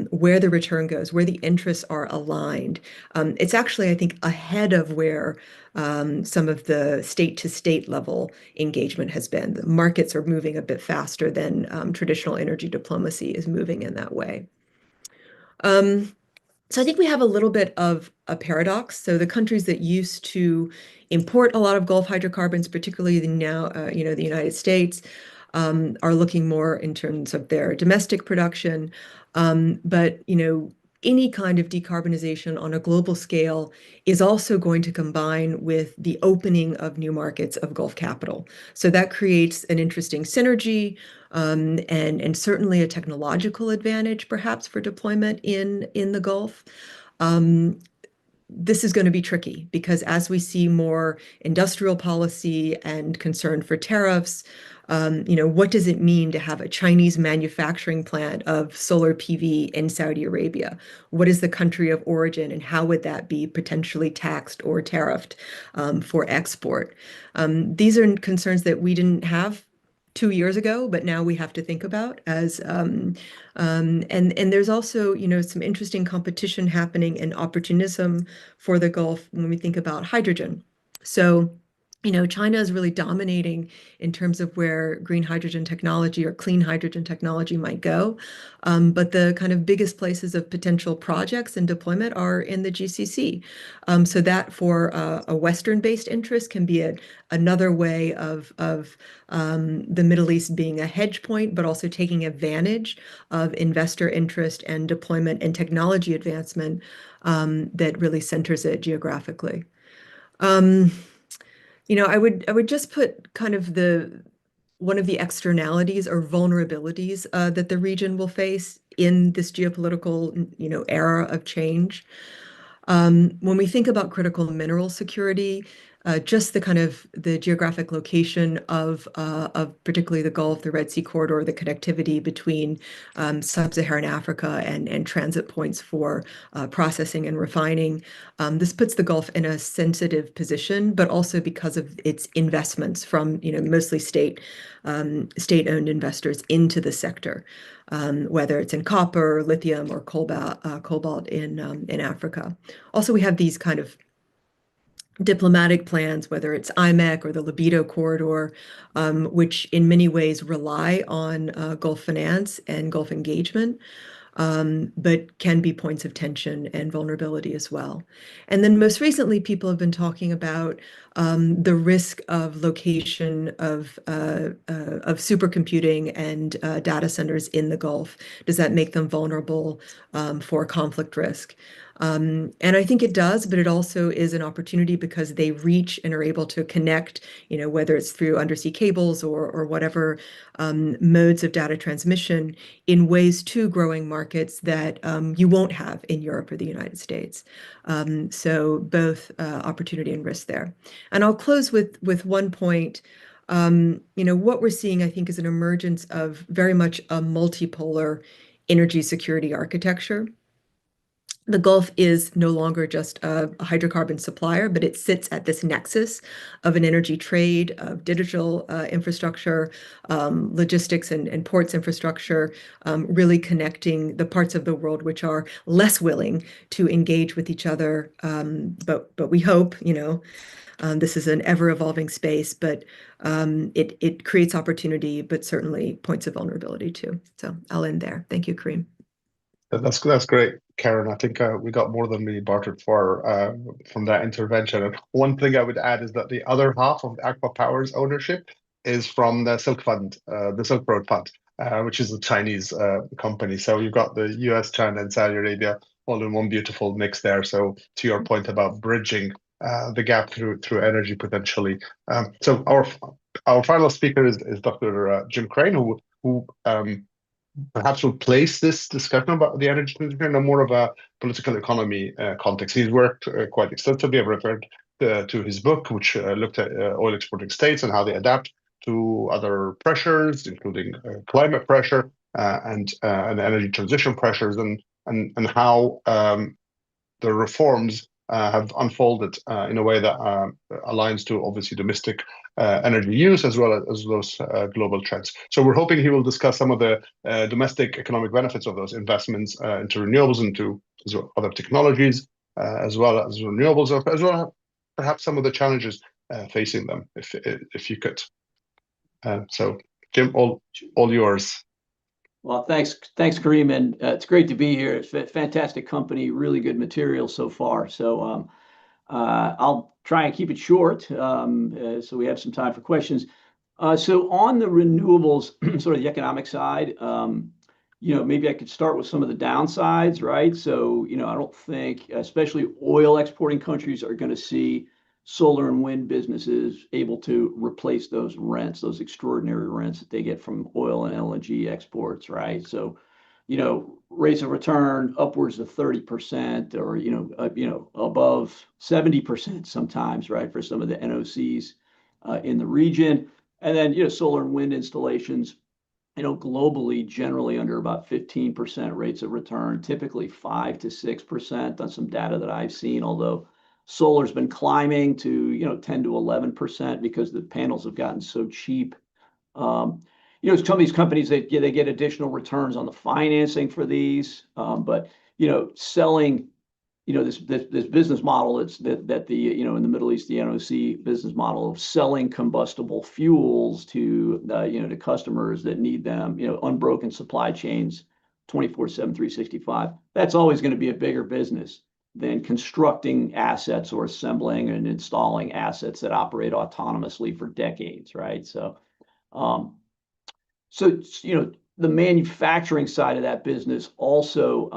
where the return goes, where the interests are aligned, it's actually, I think, ahead of where some of the state-to-state level engagement has been. The markets are moving a bit faster than traditional energy diplomacy is moving in that way. So I think we have a little bit of a paradox. So the countries that used to import a lot of Gulf hydrocarbons, particularly now, the United States, are looking more in terms of their domestic production. But any kind of decarbonization on a global scale is also going to combine with the opening of new markets of Gulf capital. So that creates an interesting synergy and certainly a technological advantage, perhaps, for deployment in the Gulf. This is going to be tricky because as we see more industrial policy and concern for tariffs, what does it mean to have a Chinese manufacturing plant of solar PV in Saudi Arabia? What is the country of origin and how would that be potentially taxed or tariffed for export? These are concerns that we didn't have 2 years ago, but now we have to think about as and there's also some interesting competition happening and opportunism for the Gulf when we think about hydrogen. So China is really dominating in terms of where green hydrogen technology or clean hydrogen technology might go. But the kind of biggest places of potential projects and deployment are in the GCC. So that for a Western-based interest can be another way of the Middle East being a hedge point, but also taking advantage of investor interest and deployment and technology advancement that really centers it geographically. I would just put kind of one of the externalities or vulnerabilities that the region will face in this geopolitical, era of change. When we think about critical mineral security, just the kind of the geographic location of particularly the Gulf, the Red Sea corridor, the connectivity between sub-Saharan Africa and transit points for processing and refining. This puts the Gulf in a sensitive position, but also because of its investments from mostly state-owned investors into the sector, whether it's in copper, lithium, or cobalt in Africa. Also, we have these kind of diplomatic plans, whether it's IMEC or the Libido corridor, which in many ways rely on Gulf finance and Gulf engagement, but can be points of tension and vulnerability as well. And then most recently, people have been talking about the risk of location of supercomputing and data centers in the Gulf. Does that make them vulnerable for conflict risk? And I think it does, but it also is an opportunity because they reach and are able to connect, whether it's through undersea cables or whatever modes of data transmission in ways to growing markets that you won't have in Europe or the United States. So both opportunity and risk there. And I'll close with one point. What we're seeing, I think, is an emergence of very much a multipolar energy security architecture. The Gulf is no longer just a hydrocarbon supplier, but it sits at this nexus of an energy trade, of digital infrastructure, logistics and ports infrastructure, really connecting the parts of the world which are less willing to engage with each other. But we hope, this is an ever-evolving space, but it creates opportunity, but certainly points of vulnerability too. So I'll end there. Thank you, Kareem. That's great, Karen. I think we got more than we bartered for from that intervention. And one thing I would add is that the other half of Aqua Power's ownership is from the Silk Fund, the Silk Road Fund, which is a Chinese company. So you've got the US, China, and Saudi Arabia all in one beautiful mix there. So to your point about bridging the gap through energy potentially. So our final speaker is Dr. Jim Crane, who perhaps will place this discussion about the energy transition in a more of a political economy context. He's worked quite extensively. I've referred to his book, which looked at oil exporting states and how they adapt to other pressures, including climate pressure and energy transition pressures, and how the reforms have unfolded in a way that aligns to obviously domestic energy use as well as those global trends. So we're hoping he will discuss some of the domestic economic benefits of those investments into renewables, into other technologies, as well as renewables, as well as perhaps some of the challenges facing them, if you could. So Jim, all yours. Well, thanks, Kareem, and it's great to be here. It's a fantastic company, really good material so far. So I'll try and keep it short so we have some time for questions. So on the renewables, sort of the economic side, maybe I could start with some of the downsides, right? So, I don't think, especially oil exporting countries, are going to see solar and wind businesses able to replace those rents, those extraordinary rents that they get from oil and LNG exports, right? So, rates of return upwards of 30% or, above 70% sometimes, right, for some of the NOCs in the region. And then, solar and wind installations, globally, generally under about 15% rates of return, typically 5 to 6% on some data that I've seen, although solar's been climbing to 10 to 11% because the panels have gotten so cheap. Some of these companies they get additional returns on the financing for these, but selling this business model that the in the Middle East, the NOC business model of selling combustible fuels to to customers that need them, unbroken supply chains, 24/7, 365. That's always going to be a bigger business than constructing assets or assembling and installing assets that operate autonomously for decades, right? So, the manufacturing side of that business also,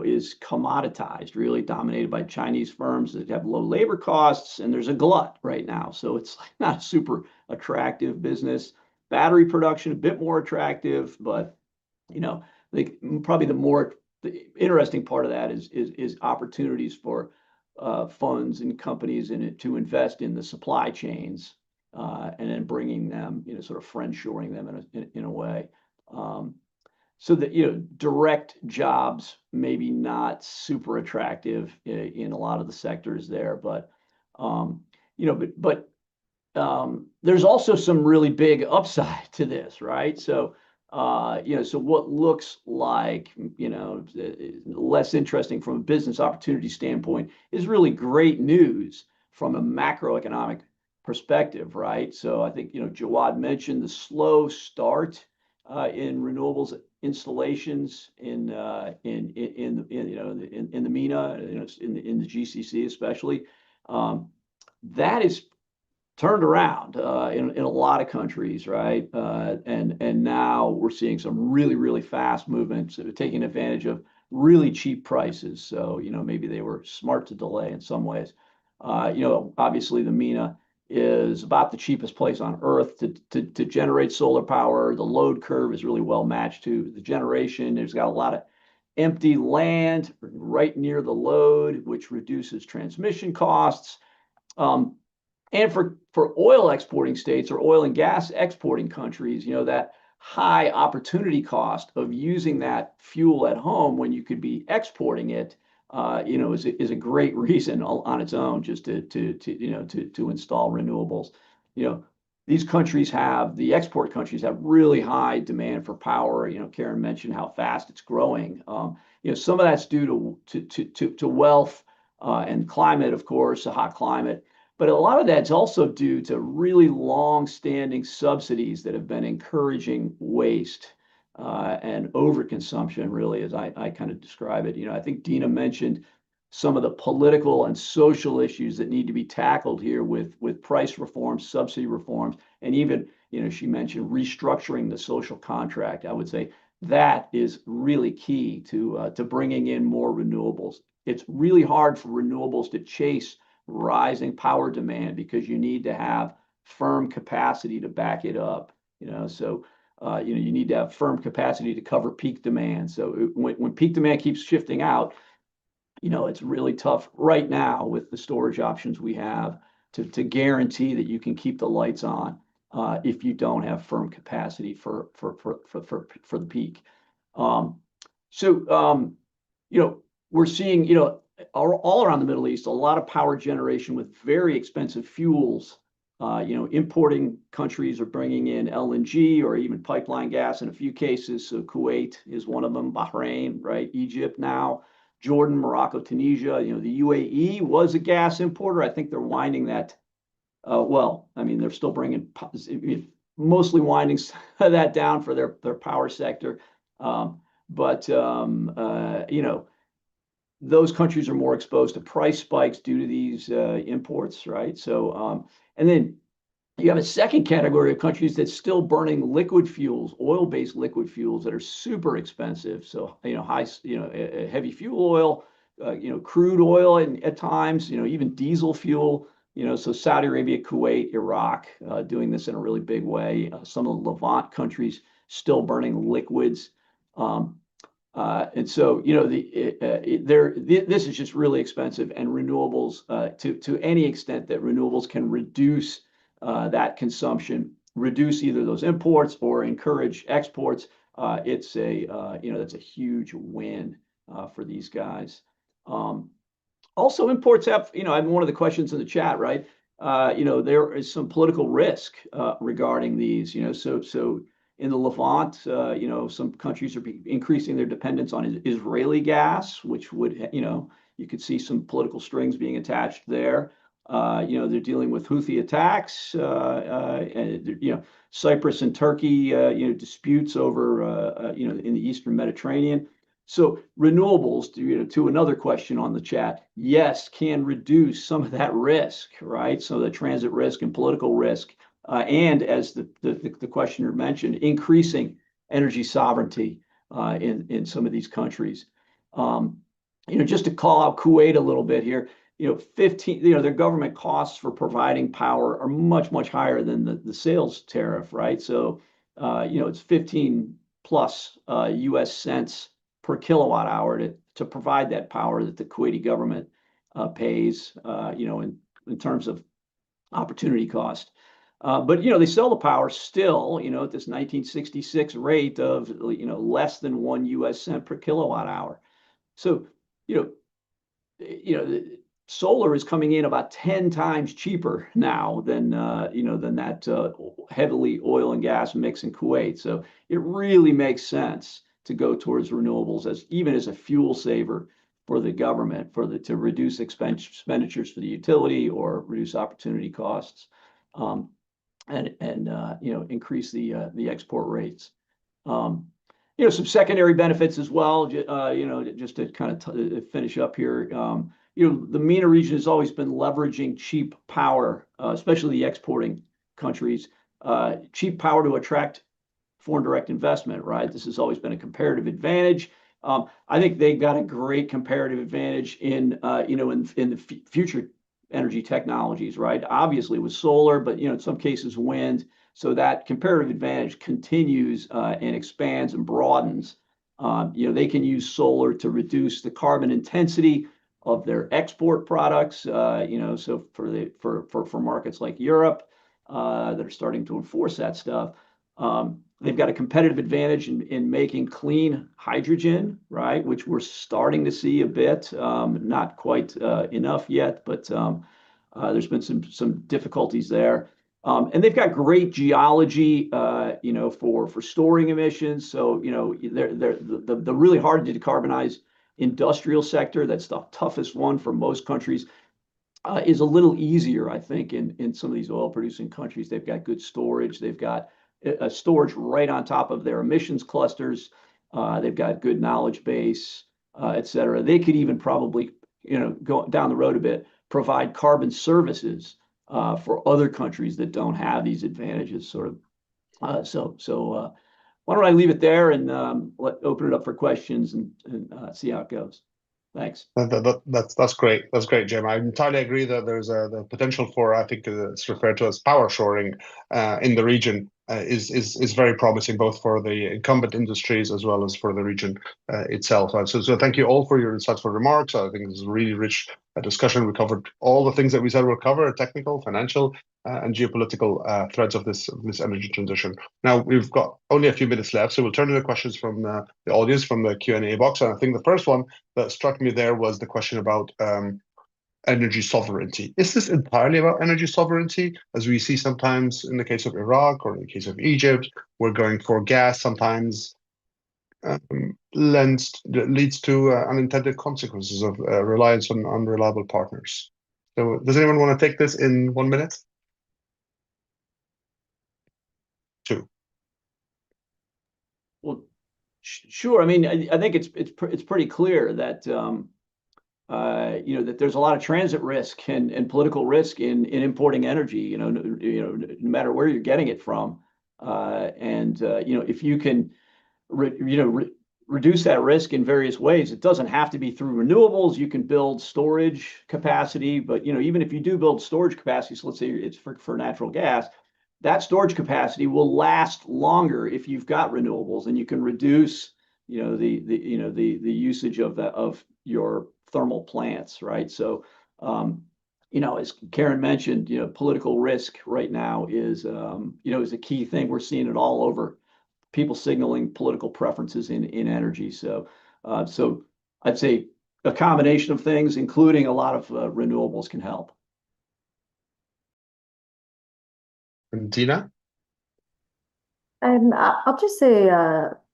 is commoditized, really dominated by Chinese firms that have low labor costs, and there's a glut right now. So it's not a super attractive business. Battery production, a bit more attractive, but probably the interesting part of that is opportunities for funds and companies to invest in the supply chains, and then bringing them, sort of friend-shoring them in a way. So that, direct jobs maybe not super attractive in a lot of the sectors there, but there's also some really big upside to this, right? So so what looks like less interesting from a business opportunity standpoint is really great news from a macroeconomic perspective, right? So I think Jawad mentioned the slow start in renewables installations in the MENA, in the GCC especially. That is turned around in a lot of countries, right? And now we're seeing some really, really fast movements that are taking advantage of really cheap prices. So maybe they were smart to delay in some ways. Obviously the MENA is about the cheapest place on earth to generate solar power. The load curve is really well matched to the generation. There's got a lot of empty land right near the load, which reduces transmission costs. And for oil exporting states or oil and gas exporting countries, that high opportunity cost of using that fuel at home when you could be exporting it, is a great reason on its own just to install renewables. These countries the export countries have really high demand for power. Karen mentioned how fast it's growing. Some of that's due to wealth and climate, of course, a hot climate. But a lot of that's also due to really long-standing subsidies that have been encouraging waste and overconsumption, really, as I kind of describe it. I think Dina mentioned some of the political and social issues that need to be tackled here with price reforms, subsidy reforms, and even, she mentioned restructuring the social contract. I would say that is really key to bringing in more renewables. It's really hard for renewables to chase rising power demand because you need to have firm capacity to back it up. So you need to have firm capacity to cover peak demand. So when peak demand keeps shifting out, it's really tough right now with the storage options we have to guarantee that you can keep the lights on if you don't have firm capacity for the peak. We're seeing all around the Middle East a lot of power generation with very expensive fuels. Importing countries are bringing in LNG or even pipeline gas in a few cases. So Kuwait is one of them, Bahrain, right? Egypt now, Jordan, Morocco, Tunisia. The UAE was a gas importer. I think they're winding that. They're still bringing, mostly winding that down for their power sector. Those countries are more exposed to price spikes due to these imports, right? So, and then you have a second category of countries that's still burning liquid fuels, oil-based liquid fuels that are super expensive. So, high, heavy fuel oil, crude oil, and at times, even diesel fuel. So Saudi Arabia, Kuwait, Iraq, doing this in a really big way. Some of the Levant countries still burning liquids. And so, this is just really expensive, and renewables, to any extent that renewables can reduce that consumption, reduce either those imports or encourage exports, that's a huge win for these guys. Also, imports have, one of the questions in the chat, right? There is some political risk regarding these, so in the Levant, some countries are increasing their dependence on Israeli gas, which would, You could see some political strings being attached there. They're dealing with Houthi attacks, and Cyprus and Turkey, disputes over, in the Eastern Mediterranean. So renewables, to another question on the chat, yes, can reduce some of that risk, right? So the transit risk and political risk, and as the questioner mentioned, increasing energy sovereignty in some of these countries. Just to call out Kuwait a little bit here, their government costs for providing power are much, much higher than the sales tariff, right? So, it's 15 plus US cents per kilowatt hour to provide that power that the Kuwaiti government pays, in terms of opportunity cost. But they sell the power still, at this 1966 rate of less than 1 US cent per kilowatt hour. So, solar is coming in about 10 times cheaper now than that heavily oil and gas mix in Kuwait. So it really makes sense to go towards renewables even as a fuel saver for the government, to reduce expenditures for the utility or reduce opportunity costs, and increase the export rates. Some secondary benefits as well. Just to kind of finish up here. The MENA region has always been leveraging cheap power, especially the exporting countries, cheap power to attract foreign direct investment, right? This has always been a comparative advantage. I think they've got a great comparative advantage in the future energy technologies, right? Obviously with solar, but in some cases wind. So that comparative advantage continues and expands and broadens. They can use solar to reduce the carbon intensity of their export products. So for markets like Europe that are starting to enforce that stuff, they've got a competitive advantage in making clean hydrogen, right? Which we're starting to see a bit, not quite enough yet, but there's been some difficulties there. And they've got great geology, for storing emissions. So, they're the really hard to decarbonize industrial sector, that's the toughest one for most countries, is a little easier, I think, in some of these oil producing countries. They've got good storage. They've got a storage right on top of their emissions clusters. They've got good knowledge base, et cetera. They could even probably, go down the road a bit, provide carbon services for other countries that don't have these advantages, sort of. So why don't I leave it there and open it up for questions and see how it goes. Thanks. That's great. That's great, Jim. I entirely agree that there's the potential for, I think it's referred to as power shoring in the region is very promising, both for the incumbent industries as well as for the region itself. So thank you all for your insightful remarks. I think this is a really rich discussion. We covered all the things that we said we'll cover: technical, financial, and geopolitical threads of this energy transition. Now we've got only a few minutes left, so we'll turn to the questions from the audience from the Q&A box. And I think the first one that struck me there was the question about energy sovereignty. Is this entirely about energy sovereignty, as we see sometimes in the case of Iraq or in the case of Egypt? We're going for gas sometimes leads to unintended consequences of reliance on unreliable partners. So does anyone want to take this in 1 minute? 2. Well, sure. I mean, I think it's pretty clear that that there's a lot of transit risk and political risk in importing energy. No matter where you're getting it from, and if you can, reduce that risk in various ways. It doesn't have to be through renewables. You can build storage capacity, but even if you do build storage capacity, so let's say it's for natural gas, that storage capacity will last longer if you've got renewables, and you can reduce the usage of your thermal plants, right? So as Karen mentioned, political risk right now is a key thing. We're seeing it all over, people signaling political preferences in energy. So I'd say a combination of things, including a lot of renewables, can help. And Tina? I'll just say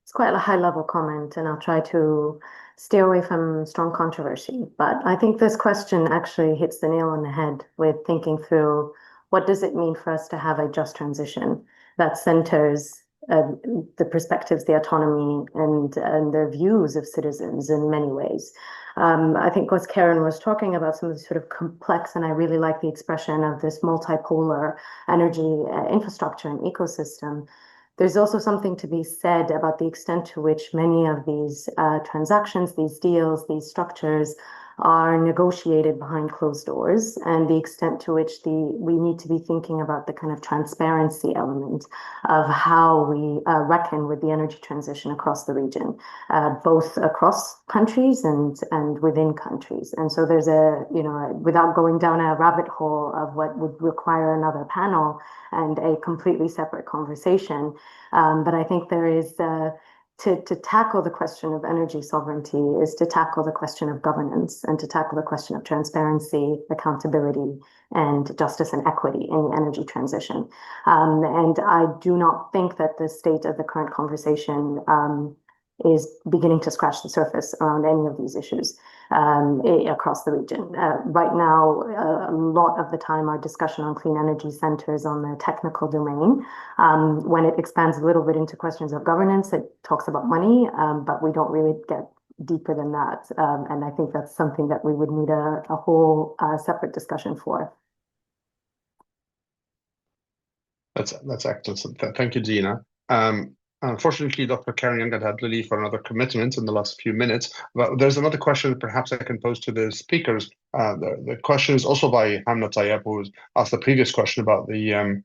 It's quite a high-level comment, and I'll try to stay away from strong controversy. But I think this question actually hits the nail on the head with thinking through what does it mean for us to have a just transition that centers the perspectives, the autonomy, and the views of citizens in many ways. I think what Karen was talking about, some of the sort of complex, and I really like the expression of this multipolar energy infrastructure and ecosystem. There's also something to be said about the extent to which many of these transactions, these deals, these structures are negotiated behind closed doors, and the extent to which we need to be thinking about the kind of transparency element of how we reckon with the energy transition across the region, both across countries and within countries. And so there's without going down a rabbit hole of what would require another panel and a completely separate conversation, but I think there is to tackle the question of energy sovereignty is to tackle the question of governance and to tackle the question of transparency, accountability, and justice and equity in the energy transition. And I do not think that the state of the current conversation is beginning to scratch the surface around any of these issues across the region. Right now, a lot of the time, our discussion on clean energy centers on the technical domain. When it expands a little bit into questions of governance, it talks about money, but we don't really get deeper than that. And I think that's something that we would need a whole separate discussion for. That's excellent. Thank you, Dina. Unfortunately, Dr. Karen Young had to leave for another commitment in the last few minutes, but there's another question perhaps I can pose to the speakers. The question is also by Hamna Tayeb, who asked the previous question about the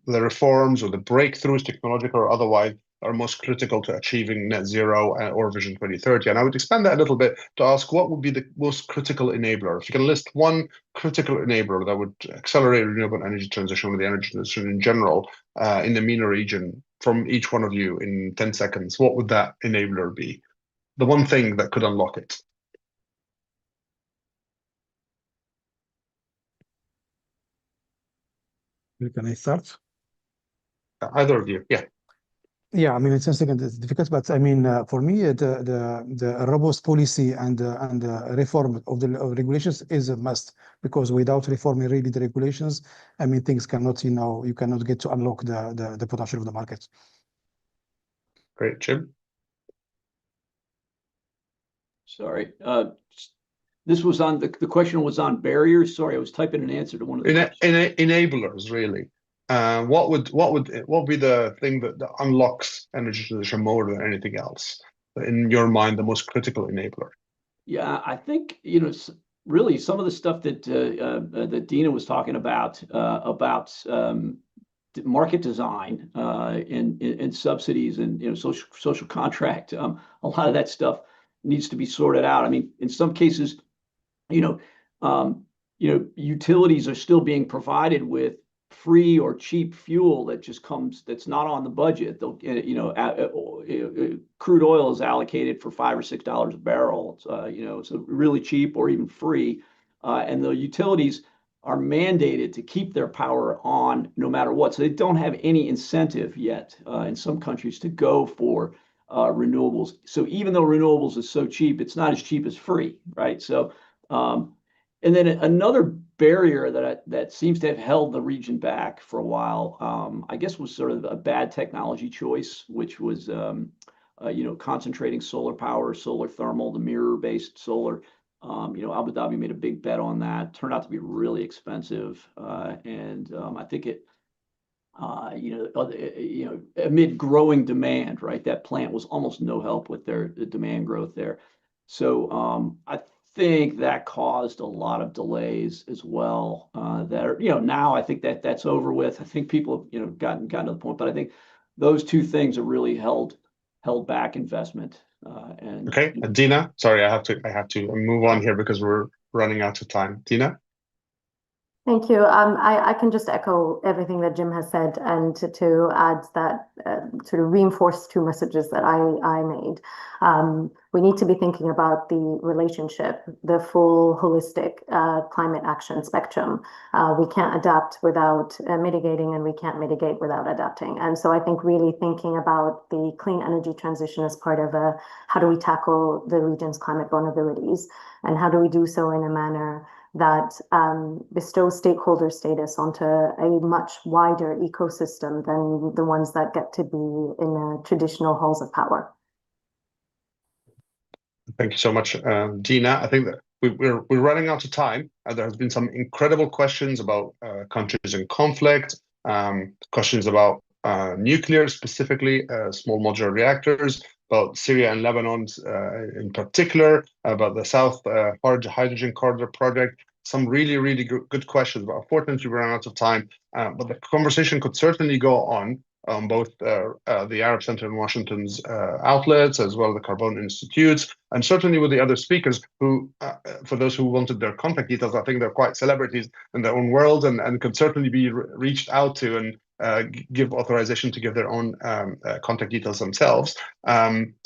reforms or the breakthroughs, technological or otherwise, are most critical to achieving net zero or Vision 2030. And I would expand that a little bit to ask what would be the most critical enabler? If you can list one critical enabler that would accelerate renewable energy transition or the energy transition in general in the MENA region from each one of you in 10 seconds, what would that enabler be? The one thing that could unlock it. Can I start? Either of you, yeah. Yeah, I mean, it's difficult, but I mean, for me, the robust policy and reform of the regulations is a must, because without reforming really the regulations, I mean, things cannot, you cannot get to unlock the potential of the market. Great, Jim. Sorry. This was on the question was on barriers. Sorry, I was typing an answer to one of the enablers, really. What would be the thing that unlocks energy transition more than anything else? In your mind, the most critical enabler? Yeah, I think really some of the stuff that that Dina was talking about market design and subsidies and social contract. A lot of that stuff needs to be sorted out. I mean, in some cases, utilities are still being provided with free or cheap fuel that just comes, that's not on the budget. They'll, crude oil is allocated for $5 or $6 a barrel. It's really cheap or even free. And the utilities are mandated to keep their power on no matter what. So they don't have any incentive yet in some countries to go for renewables. So even though renewables is so cheap, it's not as cheap as free, right? So, and then another barrier that seems to have held the region back for a while, I guess, was sort of a bad technology choice, which was, concentrating solar power, solar thermal, the mirror-based solar. Abu Dhabi made a big bet on that. Turned out to be really expensive, and I think it, amid growing demand, right? That plant was almost no help with the demand growth there. So I think that caused a lot of delays as well. That are, now I think that's over with. I think people have, gotten to the point, but I think those two things have really held back investment. Okay, Dina, sorry, I have to move on here because we're running out of time. Dina? Thank you. I can just echo everything that Jim has said, and to add that, sort of reinforce two messages that I made. we need to be thinking about the relationship, the full holistic climate action spectrum. We can't adapt without mitigating, and we can't mitigate without adapting. And so I think really thinking about the clean energy transition as part of how do we tackle the region's climate vulnerabilities, and how do we do so in a manner that bestows stakeholder status onto a much wider ecosystem than the ones that get to be in the traditional halls of power. Thank you so much, Gina. I think that we're running out of time. There has been some incredible questions about countries in conflict, questions about nuclear, specifically small modular reactors, about Syria and Lebanon in particular, about the South Hydrogen Corridor project. Some really, really good questions, but unfortunately we ran out of time. But the conversation could certainly go on both the Arab Center in Washington's outlets, as well as the Carbone Institutes, and certainly with the other speakers who, for those who wanted their contact details, I think they're quite celebrities in their own world and could certainly be reached out to and give authorization to give their own contact details themselves.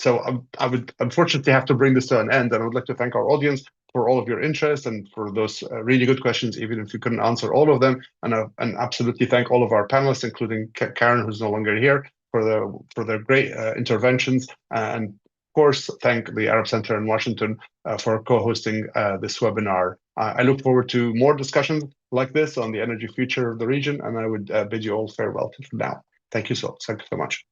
So I would unfortunately have to bring this to an end, and I would like to thank our audience for all of your interest and for those really good questions, even if we couldn't answer all of them. And absolutely thank all of our panelists, including Karen, who's no longer here, for their great interventions. And of course, thank the Arab Center in Washington for co-hosting this webinar. I look forward to more discussions like this on the energy future of the region, and I would bid you all farewell for now. Thank you so much.